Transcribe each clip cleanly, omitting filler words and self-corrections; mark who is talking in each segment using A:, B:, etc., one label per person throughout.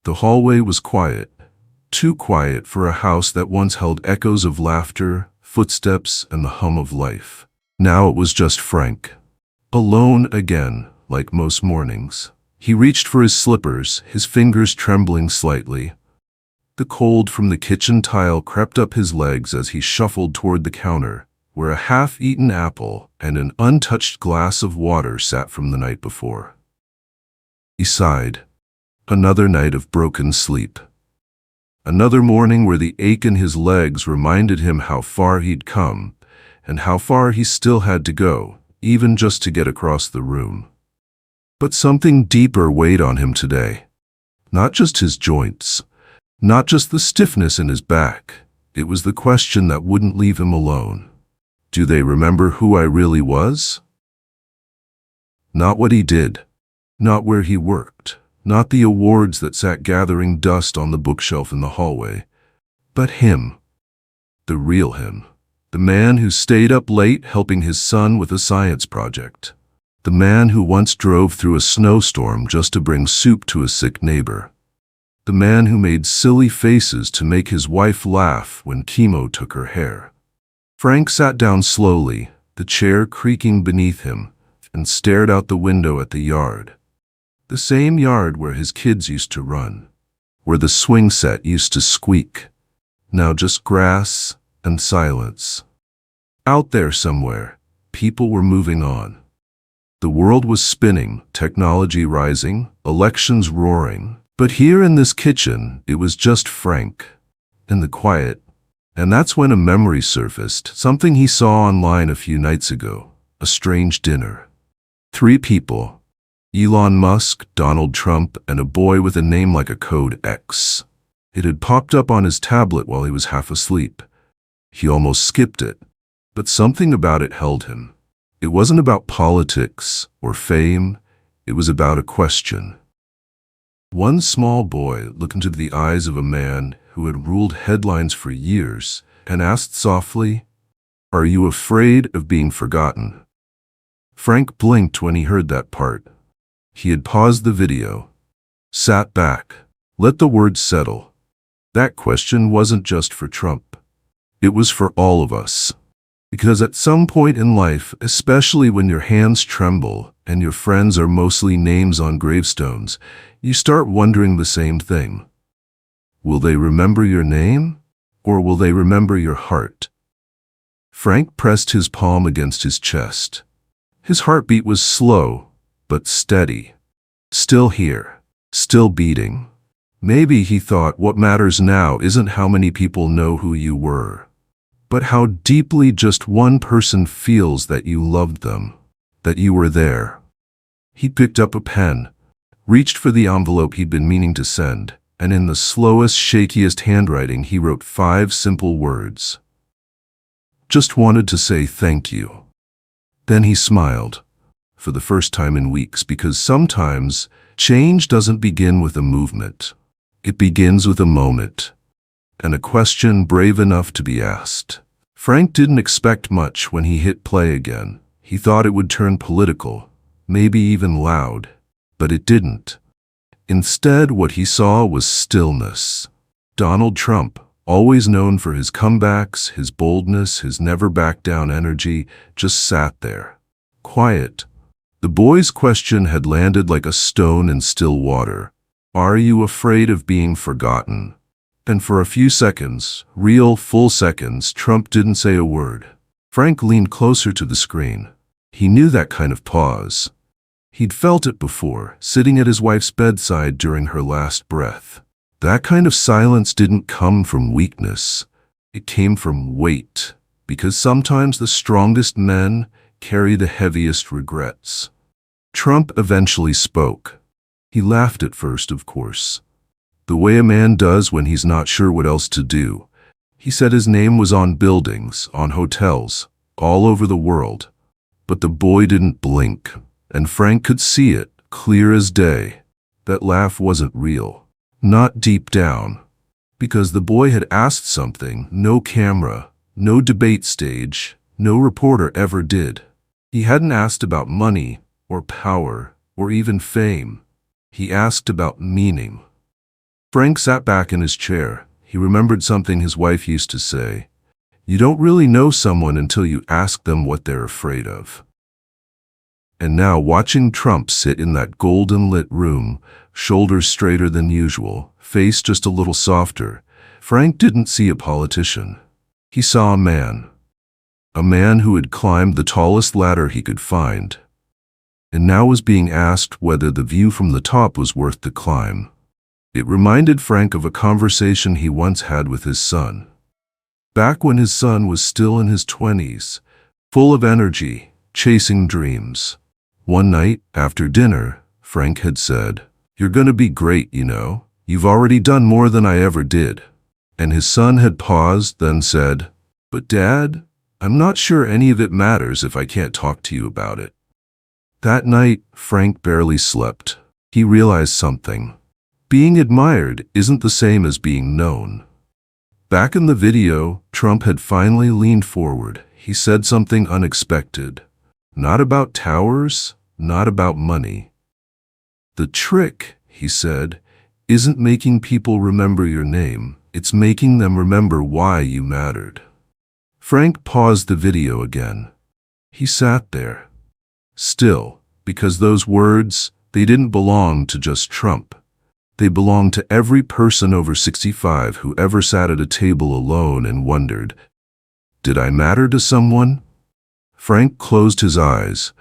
A: The hallway was quiet, too quiet for a house that once held echoes of laughter, footsteps, and the hum of life. Now it was just Frank. Alone again, like most mornings. He reached for his slippers, his fingers trembling slightly. The cold from the kitchen tile crept up his legs as he shuffled toward the counter, where a half-eaten apple and an untouched glass of water sat from the night before. He sighed. Another night of broken sleep. Another morning where the ache in his legs reminded him how far he'd come, and how far he still had to go, even just to get across the room. But something deeper weighed on him today. Not just his joints, not just the stiffness in his back. It was the question that wouldn't leave him alone. Do they remember who I really was? Not what he did, not where he worked, not the awards that sat gathering dust on the bookshelf in the hallway, but him, the real him, the man who stayed up late helping his son with a science project, the man who once drove through a snowstorm just to bring soup to a sick neighbor, the man who made silly faces to make his wife laugh when chemo took her hair. Frank sat down slowly, the chair creaking beneath him, and stared out the window at the yard. The same yard where his kids used to run, where the swing set used to squeak. Now just grass and silence. Out there somewhere, people were moving on. The world was spinning, technology rising, elections roaring. But here in this kitchen, it was just Frank, in the quiet. And that's when a memory surfaced, something he saw online a few nights ago, a strange dinner. 3 people. Elon Musk, Donald Trump, and a boy with a name like a code X. It had popped up on his tablet while he was half asleep. He almost skipped it, but something about it held him. It wasn't about politics or fame, it was about a question. One small boy looked into the eyes of a man who had ruled headlines for years and asked softly, "Are you afraid of being forgotten?" Frank blinked when he heard that part. He had paused the video, sat back, let the words settle. That question wasn't just for Trump. It was for all of us. Because at some point in life, especially when your hands tremble and your friends are mostly names on gravestones, you start wondering the same thing. Will they remember your name, or will they remember your heart? Frank pressed his palm against his chest. His heartbeat was slow, but steady. Still here, still beating. Maybe, he thought, what matters now isn't how many people know who you were, but how deeply just one person feels that you loved them, that you were there. He picked up a pen, reached for the envelope he'd been meaning to send, and in the slowest, shakiest handwriting he wrote 5 simple words. Just wanted to say thank you. Then he smiled, for the first time in weeks, because sometimes change doesn't begin with a movement. It begins with a moment, and a question brave enough to be asked. Frank didn't expect much when he hit play again. He thought it would turn political, maybe even loud, but it didn't. Instead, what he saw was stillness. Donald Trump, always known for his comebacks, his boldness, his never-back-down energy, just sat there, quiet. The boy's question had landed like a stone in still water. Are you afraid of being forgotten? And for a few seconds, real full seconds, Trump didn't say a word. Frank leaned closer to the screen. He knew that kind of pause. He'd felt it before, sitting at his wife's bedside during her last breath. That kind of silence didn't come from weakness. It came from weight, because sometimes the strongest men carry the heaviest regrets. Trump eventually spoke. He laughed at first, of course, the way a man does when he's not sure what else to do. He said his name was on buildings, on hotels, all over the world. But the boy didn't blink, and Frank could see it, clear as day. That laugh wasn't real, not deep down, because the boy had asked something no camera, no debate stage, no reporter ever did. He hadn't asked about money, or power, or even fame. He asked about meaning. Frank sat back in his chair. He remembered something his wife used to say. You don't really know someone until you ask them what they're afraid of. And now, watching Trump sit in that golden-lit room, shoulders straighter than usual, face just a little softer, Frank didn't see a politician. He saw a man. A man who had climbed the tallest ladder he could find, and now was being asked whether the view from the top was worth the climb. It reminded Frank of a conversation he once had with his son. Back when his son was still in his 20s, full of energy, chasing dreams. One night, after dinner, Frank had said, "You're gonna be great, you know. You've already done more than I ever did." And his son had paused, then said, "But Dad, I'm not sure any of it matters if I can't talk to you about it." That night, Frank barely slept. He realized something. Being admired isn't the same as being known. Back in the video, Trump had finally leaned forward. He said something unexpected. Not about towers, not about money. The trick, he said, isn't making people remember your name. It's making them remember why you mattered. Frank paused the video again. He sat there. Still, because those words, they didn't belong to just Trump. They belonged to every person over 65 who ever sat at a table alone and wondered, did I matter to someone? Frank closed his eyes,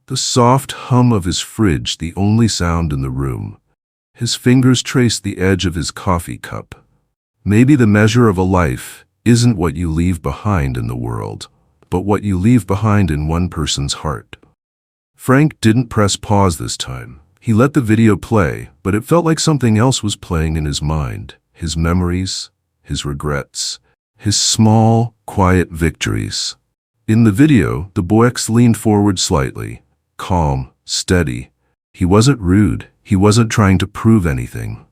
A: the soft hum of his fridge the only sound in the room. His fingers traced the edge of his coffee cup. Maybe the measure of a life isn't what you leave behind in the world, but what you leave behind in one person's heart. Frank didn't press pause this time. He let the video play, but it felt like something else was playing in his mind. His memories, his regrets, his small, quiet victories. In the video, the boy leaned forward slightly, calm, steady. He wasn't rude. He wasn't trying to prove anything.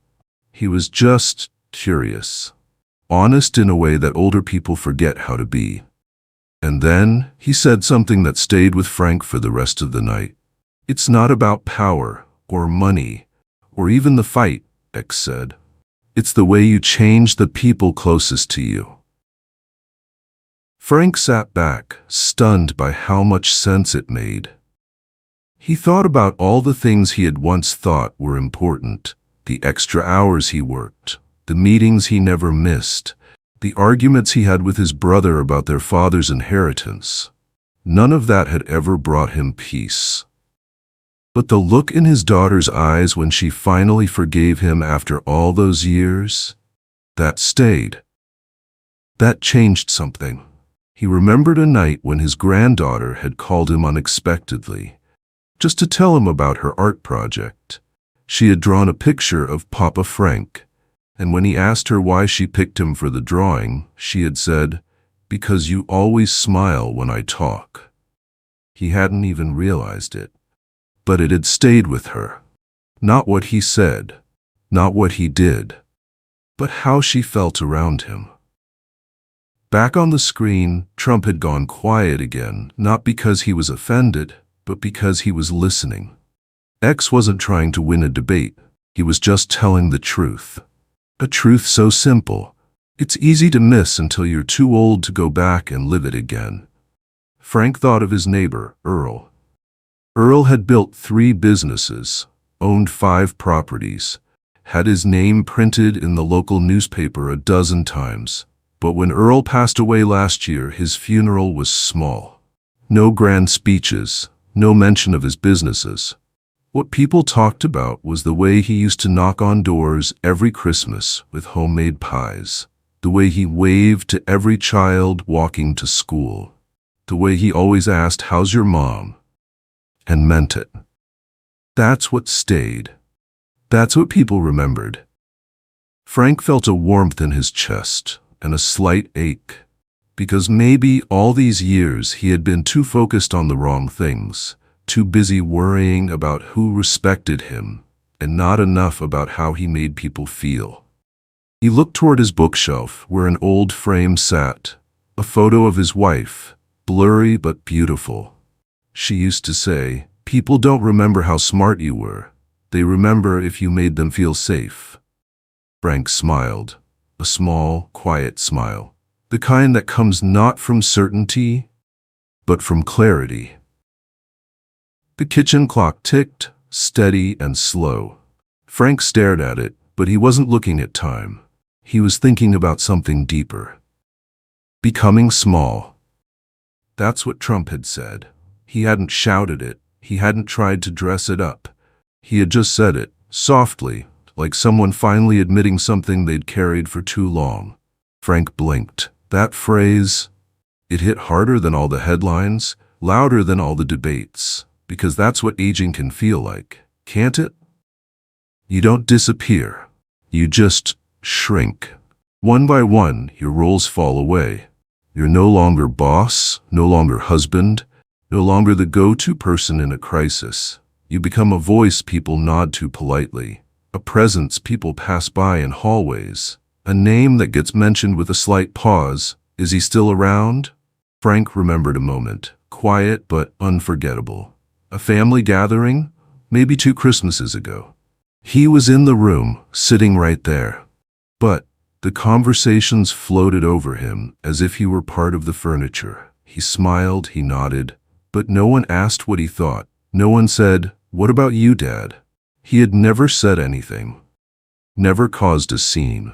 A: He was just curious. Honest in a way that older people forget how to be. And then, he said something that stayed with Frank for the rest of the night. It's not about power, or money, or even the fight, X said. It's the way you change the people closest to you. Frank sat back, stunned by how much sense it made. He thought about all the things he had once thought were important, the extra hours he worked, the meetings he never missed, the arguments he had with his brother about their father's inheritance. None of that had ever brought him peace. But the look in his daughter's eyes when she finally forgave him after all those years, that stayed. That changed something. He remembered a night when his granddaughter had called him unexpectedly, just to tell him about her art project. She had drawn a picture of Papa Frank, and when he asked her why she picked him for the drawing, she had said, "Because you always smile when I talk." He hadn't even realized it. But it had stayed with her. Not what he said, not what he did, but how she felt around him. Back on the screen, Trump had gone quiet again, not because he was offended, but because he was listening. X wasn't trying to win a debate. He was just telling the truth. A truth so simple, it's easy to miss until you're too old to go back and live it again. Frank thought of his neighbor, Earl. Earl had built 3 businesses, owned 5 properties, had his name printed in the local newspaper a dozen times. But when Earl passed away last year, his funeral was small. No grand speeches, no mention of his businesses. What people talked about was the way he used to knock on doors every Christmas with homemade pies, the way he waved to every child walking to school, the way he always asked, "How's your mom?" and meant it. That's what stayed. That's what people remembered. Frank felt a warmth in his chest and a slight ache, because maybe all these years he had been too focused on the wrong things, too busy worrying about who respected him, and not enough about how he made people feel. He looked toward his bookshelf where an old frame sat, a photo of his wife, blurry but beautiful. She used to say, "People don't remember how smart you were. They remember if you made them feel safe." Frank smiled, a small, quiet smile, the kind that comes not from certainty, but from clarity. The kitchen clock ticked, steady and slow. Frank stared at it, but he wasn't looking at time. He was thinking about something deeper. Becoming small. That's what Trump had said. He hadn't shouted it. He hadn't tried to dress it up. He had just said it, softly, like someone finally admitting something they'd carried for too long. Frank blinked. That phrase, it hit harder than all the headlines, louder than all the debates, because that's what aging can feel like, can't it? You don't disappear. You just shrink. One by one, your roles fall away. You're no longer boss, no longer husband, no longer the go-to person in a crisis. You become a voice people nod to politely, a presence people pass by in hallways, a name that gets mentioned with a slight pause. Is he still around? Frank remembered a moment, quiet but unforgettable. A family gathering, maybe 2 Christmases ago. He was in the room, sitting right there. But the conversations floated over him as if he were part of the furniture. He smiled, he nodded, but no one asked what he thought. No one said, "What about you, Dad?" He had never said anything, never caused a scene.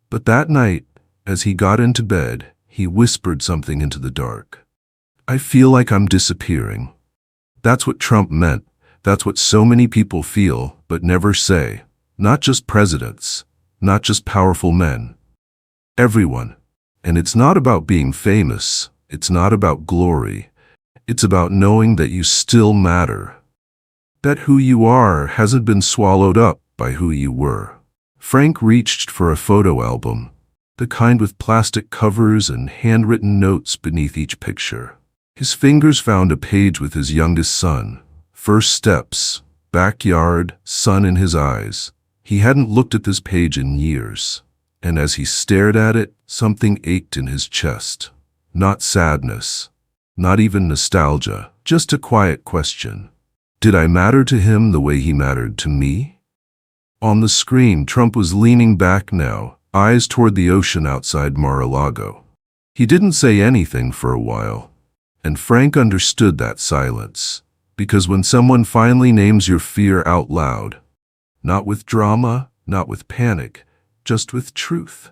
A: But that night, as he got into bed, he whispered something into the dark. "I feel like I'm disappearing." That's what Trump meant. That's what so many people feel, but never say. Not just presidents, not just powerful men. Everyone. And it's not about being famous. It's not about glory. It's about knowing that you still matter. That who you are hasn't been swallowed up by who you were. Frank reached for a photo album, the kind with plastic covers and handwritten notes beneath each picture. His fingers found a page with his youngest son. First steps, backyard, sun in his eyes. He hadn't looked at this page in years, and as he stared at it, something ached in his chest. Not sadness, not even nostalgia, just a quiet question. Did I matter to him the way he mattered to me? On the screen, Trump was leaning back now, eyes toward the ocean outside Mar-a-Lago. He didn't say anything for a while, and Frank understood that silence. Because when someone finally names your fear out loud, not with drama, not with panic, just with truth,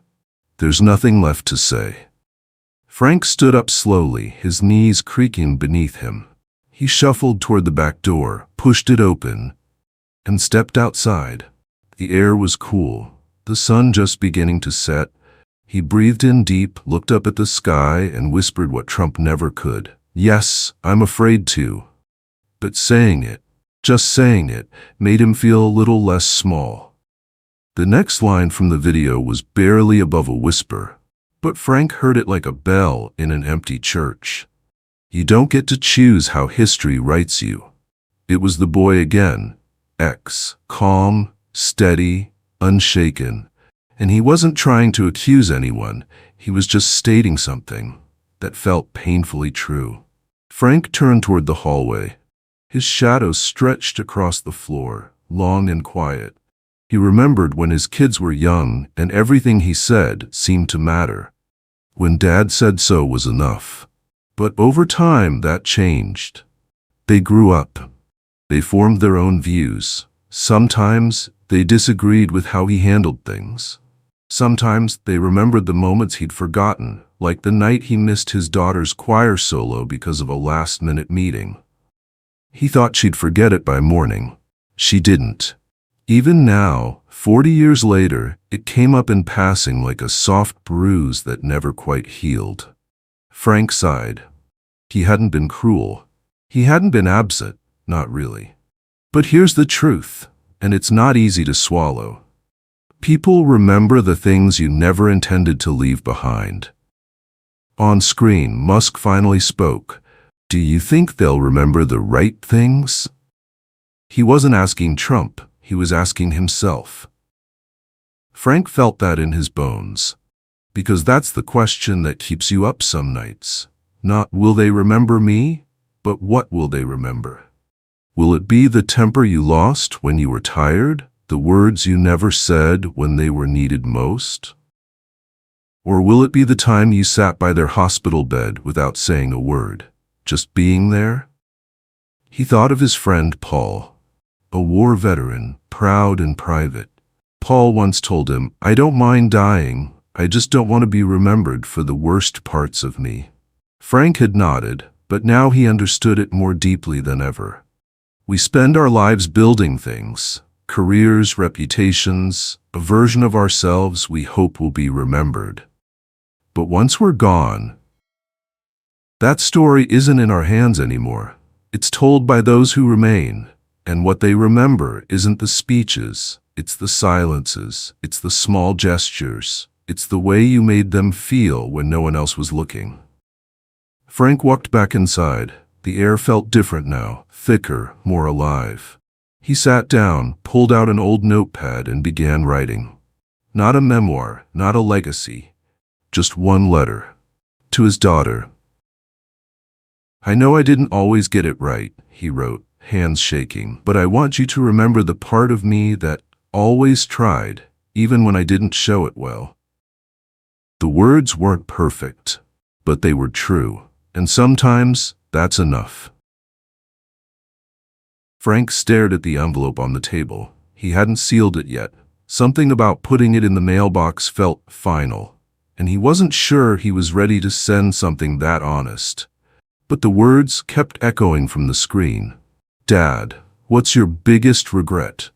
A: there's nothing left to say. Frank stood up slowly, his knees creaking beneath him. He shuffled toward the back door, pushed it open, and stepped outside. The air was cool, the sun just beginning to set. He breathed in deep, looked up at the sky, and whispered what Trump never could. "Yes, I'm afraid to." But saying it, just saying it, made him feel a little less small. The next line from the video was barely above a whisper, but Frank heard it like a bell in an empty church. You don't get to choose how history writes you. It was the boy again, X, calm, steady, unshaken, and he wasn't trying to accuse anyone, he was just stating something that felt painfully true. Frank turned toward the hallway. His shadow stretched across the floor, long and quiet. He remembered when his kids were young and everything he said seemed to matter. When Dad said so was enough. But over time that changed. They grew up. They formed their own views. Sometimes they disagreed with how he handled things. Sometimes they remembered the moments he'd forgotten, like the night he missed his daughter's choir solo because of a last-minute meeting. He thought she'd forget it by morning. She didn't. Even now, 40 years later, it came up in passing like a soft bruise that never quite healed. Frank sighed. He hadn't been cruel. He hadn't been absent, not really. But here's the truth, and it's not easy to swallow. People remember the things you never intended to leave behind. On screen, Musk finally spoke. Do you think they'll remember the right things? He wasn't asking Trump, he was asking himself. Frank felt that in his bones. Because that's the question that keeps you up some nights. Not, will they remember me? But what will they remember? Will it be the temper you lost when you were tired? The words you never said when they were needed most? Or will it be the time you sat by their hospital bed without saying a word, just being there? He thought of his friend Paul, a war veteran, proud and private. Paul once told him, "I don't mind dying, I just don't want to be remembered for the worst parts of me." Frank had nodded, but now he understood it more deeply than ever. We spend our lives building things, careers, reputations, a version of ourselves we hope will be remembered. But once we're gone, that story isn't in our hands anymore. It's told by those who remain, and what they remember isn't the speeches, it's the silences, it's the small gestures, it's the way you made them feel when no one else was looking. Frank walked back inside. The air felt different now, thicker, more alive. He sat down, pulled out an old notepad, and began writing. Not a memoir, not a legacy, just one letter. To his daughter. "I know I didn't always get it right," he wrote, hands shaking, "but I want you to remember the part of me that always tried, even when I didn't show it well." The words weren't perfect, but they were true, and sometimes that's enough. Frank stared at the envelope on the table. He hadn't sealed it yet. Something about putting it in the mailbox felt final, and he wasn't sure he was ready to send something that honest. But the words kept echoing from the screen. "Dad, what's your biggest regret?"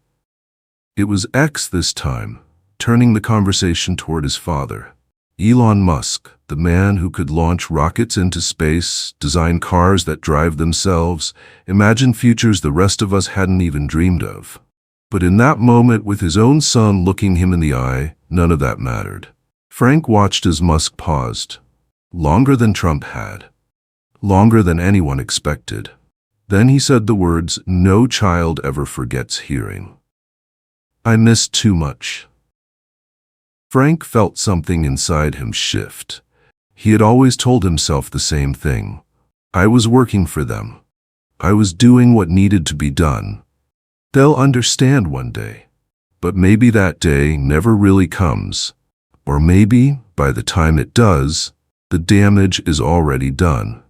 A: It was X this time, turning the conversation toward his father. Elon Musk, the man who could launch rockets into space, design cars that drive themselves, imagine futures the rest of us hadn't even dreamed of. But in that moment, with his own son looking him in the eye, none of that mattered. Frank watched as Musk paused. Longer than Trump had. Longer than anyone expected. Then he said the words no child ever forgets hearing. "I missed too much." Frank felt something inside him shift. He had always told himself the same thing. I was working for them. I was doing what needed to be done. They'll understand one day. But maybe that day never really comes. Or maybe, by the time it does, the damage is already done.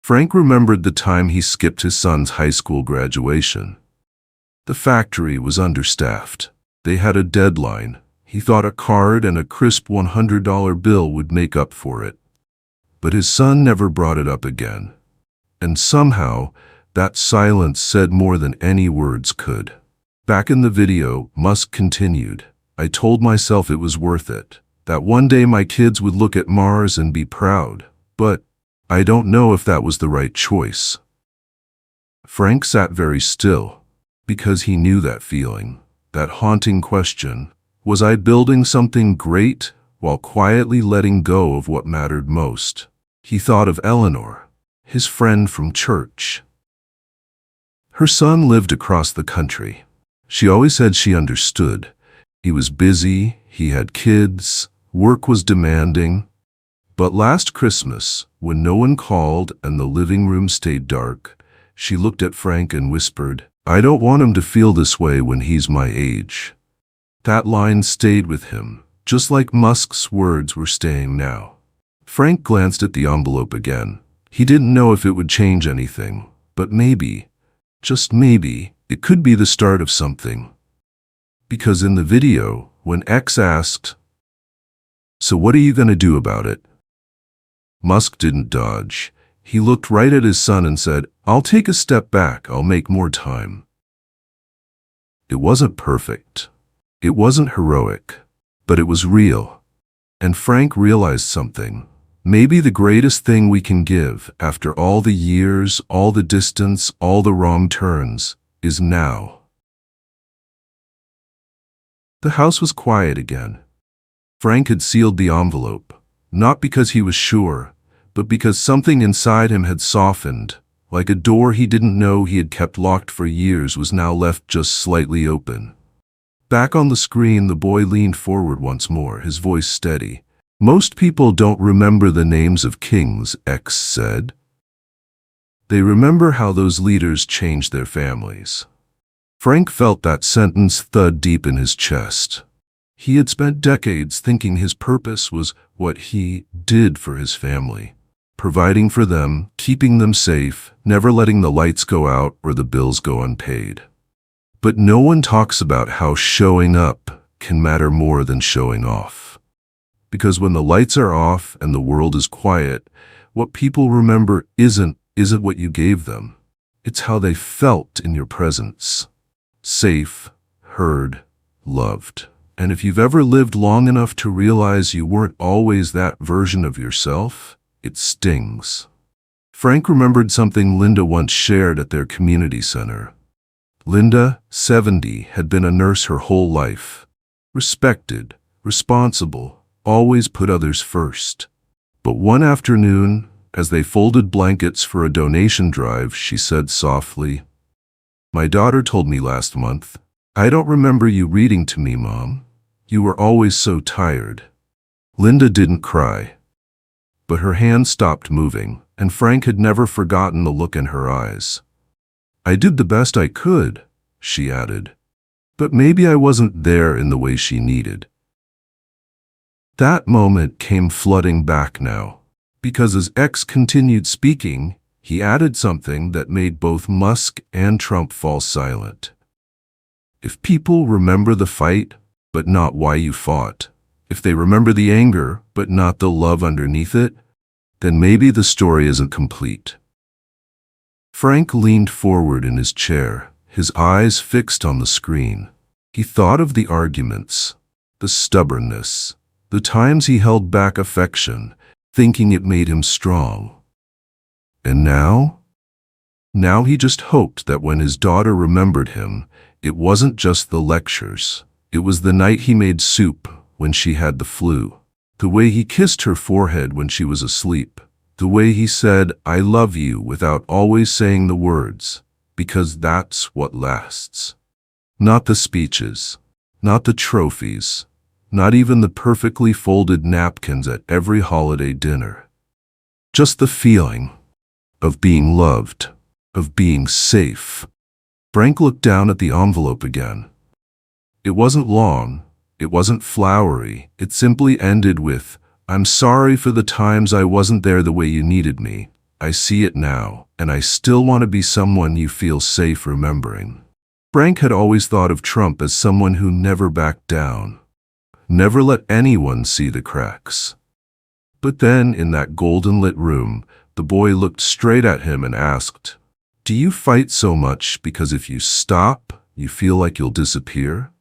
A: Frank remembered the time he skipped his son's high school graduation. The factory was understaffed. They had a deadline. He thought a card and a crisp $100 bill would make up for it. But his son never brought it up again. And somehow, that silence said more than any words could. Back in the video, Musk continued, "I told myself it was worth it, that one day my kids would look at Mars and be proud. But I don't know if that was the right choice." Frank sat very still, because he knew that feeling, that haunting question. Was I building something great while quietly letting go of what mattered most? He thought of Eleanor, his friend from church. Her son lived across the country. She always said she understood. He was busy, he had kids, work was demanding. But last Christmas, when no one called and the living room stayed dark, she looked at Frank and whispered, "I don't want him to feel this way when he's my age." That line stayed with him, just like Musk's words were staying now. Frank glanced at the envelope again. He didn't know if it would change anything, but maybe, just maybe, it could be the start of something. Because in the video, when X asked, "So what are you going to do about it?" Musk didn't dodge. He looked right at his son and said, "I'll take a step back, I'll make more time." It wasn't perfect. It wasn't heroic, but it was real. And Frank realized something. Maybe the greatest thing we can give, after all the years, all the distance, all the wrong turns, is now. The house was quiet again. Frank had sealed the envelope, not because he was sure, but because something inside him had softened, like a door he didn't know he had kept locked for years was now left just slightly open. Back on the screen, the boy leaned forward once more, his voice steady. "Most people don't remember the names of kings," X said. "They remember how those leaders changed their families." Frank felt that sentence thud deep in his chest. He had spent decades thinking his purpose was what he did for his family. Providing for them, keeping them safe, never letting the lights go out or the bills go unpaid. But no one talks about how showing up can matter more than showing off. Because when the lights are off and the world is quiet, what people remember isn't what you gave them. It's how they felt in your presence. Safe, heard, loved. And if you've ever lived long enough to realize you weren't always that version of yourself, it stings. Frank remembered something Linda once shared at their community center. Linda, 70, had been a nurse her whole life. Respected, responsible, always put others first. But one afternoon, as they folded blankets for a donation drive, she said softly, "My daughter told me last month, 'I don't remember you reading to me, Mom. You were always so tired.'" Linda didn't cry, but her hand stopped moving, and Frank had never forgotten the look in her eyes. "I did the best I could," she added, "but maybe I wasn't there in the way she needed." That moment came flooding back now, because as X continued speaking, he added something that made both Musk and Trump fall silent. If people remember the fight, but not why you fought, if they remember the anger, but not the love underneath it, then maybe the story isn't complete. Frank leaned forward in his chair, his eyes fixed on the screen. He thought of the arguments, the stubbornness, the times he held back affection, thinking it made him strong. And now? Now he just hoped that when his daughter remembered him, it wasn't just the lectures. It was the night he made soup when she had the flu, the way he kissed her forehead when she was asleep, the way he said, "I love you," without always saying the words, because that's what lasts. Not the speeches, not the trophies, not even the perfectly folded napkins at every holiday dinner. Just the feeling of being loved, of being safe. Frank looked down at the envelope again. It wasn't long, it wasn't flowery, it simply ended with, "I'm sorry for the times I wasn't there the way you needed me. I see it now, and I still want to be someone you feel safe remembering." Frank had always thought of Trump as someone who never backed down, never let anyone see the cracks. But then, in that golden-lit room, the boy looked straight at him and asked, "Do you fight so much because if you stop, you feel like you'll disappear?"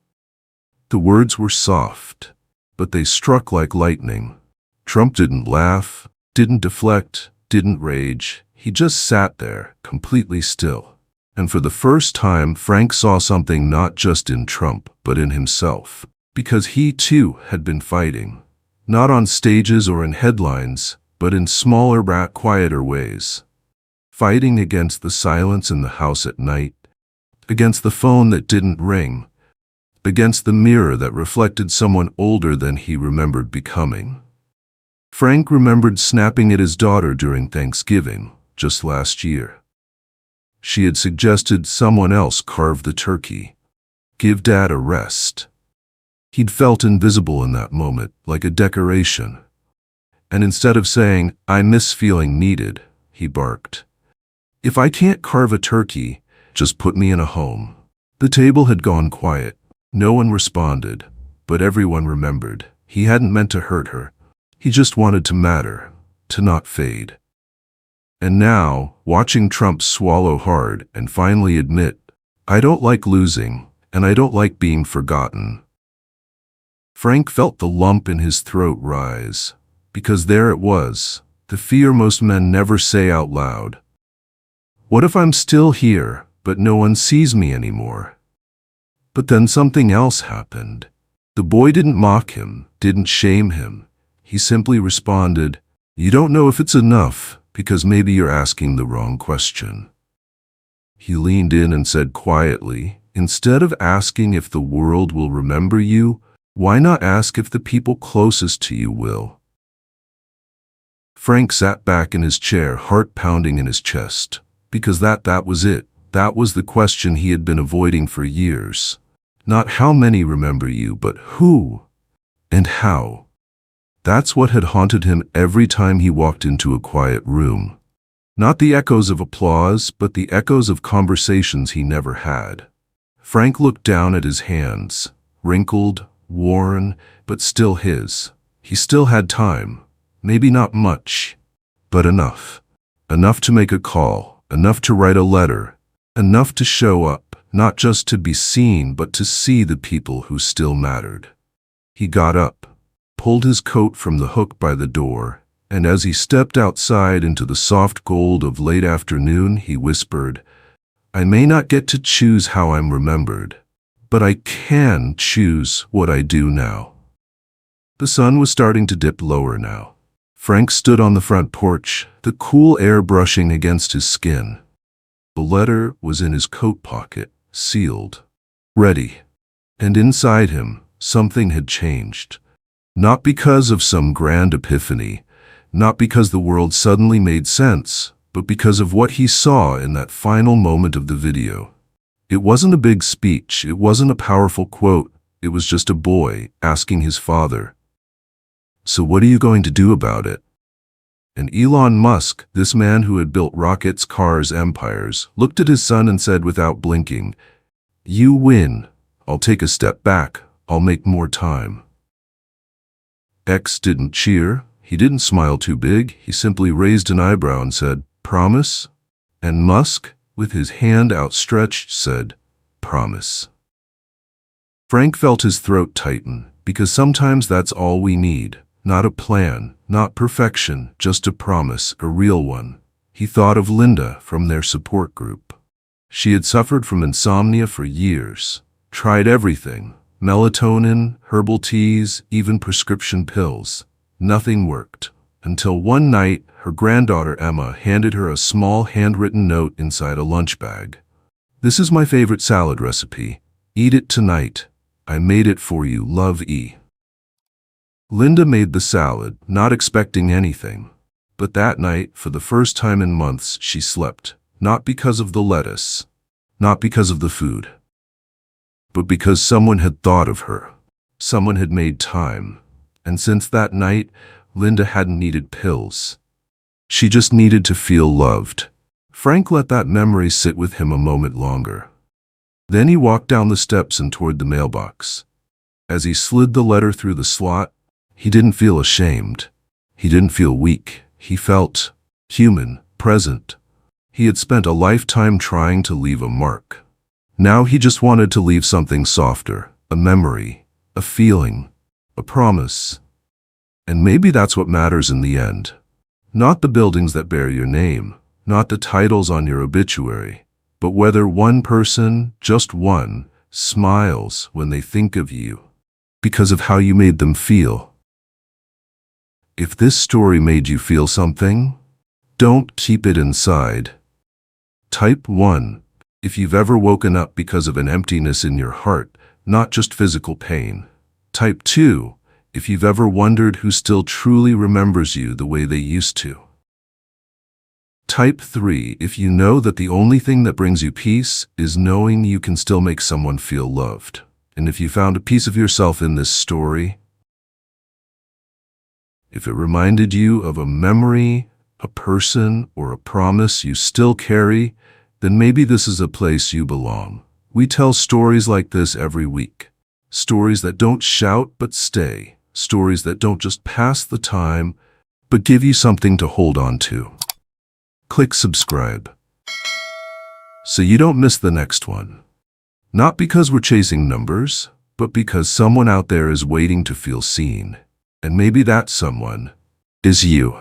A: The words were soft, but they struck like lightning. Trump didn't laugh, didn't deflect, didn't rage. He just sat there, completely still. And for the first time, Frank saw something not just in Trump, but in himself. Because he, too, had been fighting. Not on stages or in headlines, but in smaller, quieter ways. Fighting against the silence in the house at night, against the phone that didn't ring, against the mirror that reflected someone older than he remembered becoming. Frank remembered snapping at his daughter during Thanksgiving, just last year. She had suggested someone else carve the turkey, give Dad a rest. He'd felt invisible in that moment, like a decoration. And instead of saying, "I miss feeling needed," he barked, "If I can't carve a turkey, just put me in a home." The table had gone quiet. No one responded, but everyone remembered. He hadn't meant to hurt her. He just wanted to matter, to not fade. And now, watching Trump swallow hard and finally admit, "I don't like losing, and I don't like being forgotten," Frank felt the lump in his throat rise, because there it was, the fear most men never say out loud. What if I'm still here, but no one sees me anymore? But then something else happened. The boy didn't mock him, didn't shame him. He simply responded, "You don't know if it's enough, because maybe you're asking the wrong question." He leaned in and said quietly, "Instead of asking if the world will remember you, why not ask if the people closest to you will?" Frank sat back in his chair, heart pounding in his chest, because that was it. That was the question he had been avoiding for years. Not how many remember you, but who and how. That's what had haunted him every time he walked into a quiet room. Not the echoes of applause, but the echoes of conversations he never had. Frank looked down at his hands, wrinkled, worn, but still his. He still had time. Maybe not much, but enough. Enough to make a call, enough to write a letter, enough to show up, not just to be seen, but to see the people who still mattered. He got up, pulled his coat from the hook by the door, and as he stepped outside into the soft gold of late afternoon, he whispered, "I may not get to choose how I'm remembered, but I can choose what I do now." The sun was starting to dip lower now. Frank stood on the front porch, the cool air brushing against his skin. The letter was in his coat pocket, sealed, ready. And inside him, something had changed. Not because of some grand epiphany, not because the world suddenly made sense, but because of what he saw in that final moment of the video. It wasn't a big speech, it wasn't a powerful quote, it was just a boy asking his father, "So what are you going to do about it?" And Elon Musk, this man who had built rockets, cars, empires, looked at his son and said without blinking, "You win. I'll take a step back. I'll make more time." X didn't cheer. He didn't smile too big. He simply raised an eyebrow and said, "Promise?" And Musk, with his hand outstretched, said, "Promise." Frank felt his throat tighten, because sometimes that's all we need. Not a plan, not perfection, just a promise, a real one. He thought of Linda from their support group. She had suffered from insomnia for years, tried everything, melatonin, herbal teas, even prescription pills. Nothing worked, until one night her granddaughter Emma handed her a small handwritten note inside a lunch bag. "This is my favorite salad recipe. Eat it tonight. I made it for you, love E." Linda made the salad, not expecting anything. But that night, for the first time in months, she slept. Not because of the lettuce, not because of the food, but because someone had thought of her. Someone had made time. And since that night, Linda hadn't needed pills. She just needed to feel loved. Frank let that memory sit with him a moment longer. Then he walked down the steps and toward the mailbox. As he slid the letter through the slot, he didn't feel ashamed. He didn't feel weak. He felt human, present. He had spent a lifetime trying to leave a mark. Now he just wanted to leave something softer, a memory, a feeling, a promise. And maybe that's what matters in the end. Not the buildings that bear your name, not the titles on your obituary, but whether one person, just one, smiles when they think of you because of how you made them feel. If this story made you feel something, don't keep it inside. Type 1. If you've ever woken up because of an emptiness in your heart, not just physical pain. Type 2. If you've ever wondered who still truly remembers you the way they used to. Type 3. If you know that the only thing that brings you peace is knowing you can still make someone feel loved. And if you found a piece of yourself in this story, if it reminded you of a memory, a person, or a promise you still carry, then maybe this is a place you belong. We tell stories like this every week. Stories that don't shout but stay. Stories that don't just pass the time, but give you something to hold on to. Click subscribe so you don't miss the next one. Not because we're chasing numbers, but because someone out there is waiting to feel seen. And maybe that someone is you.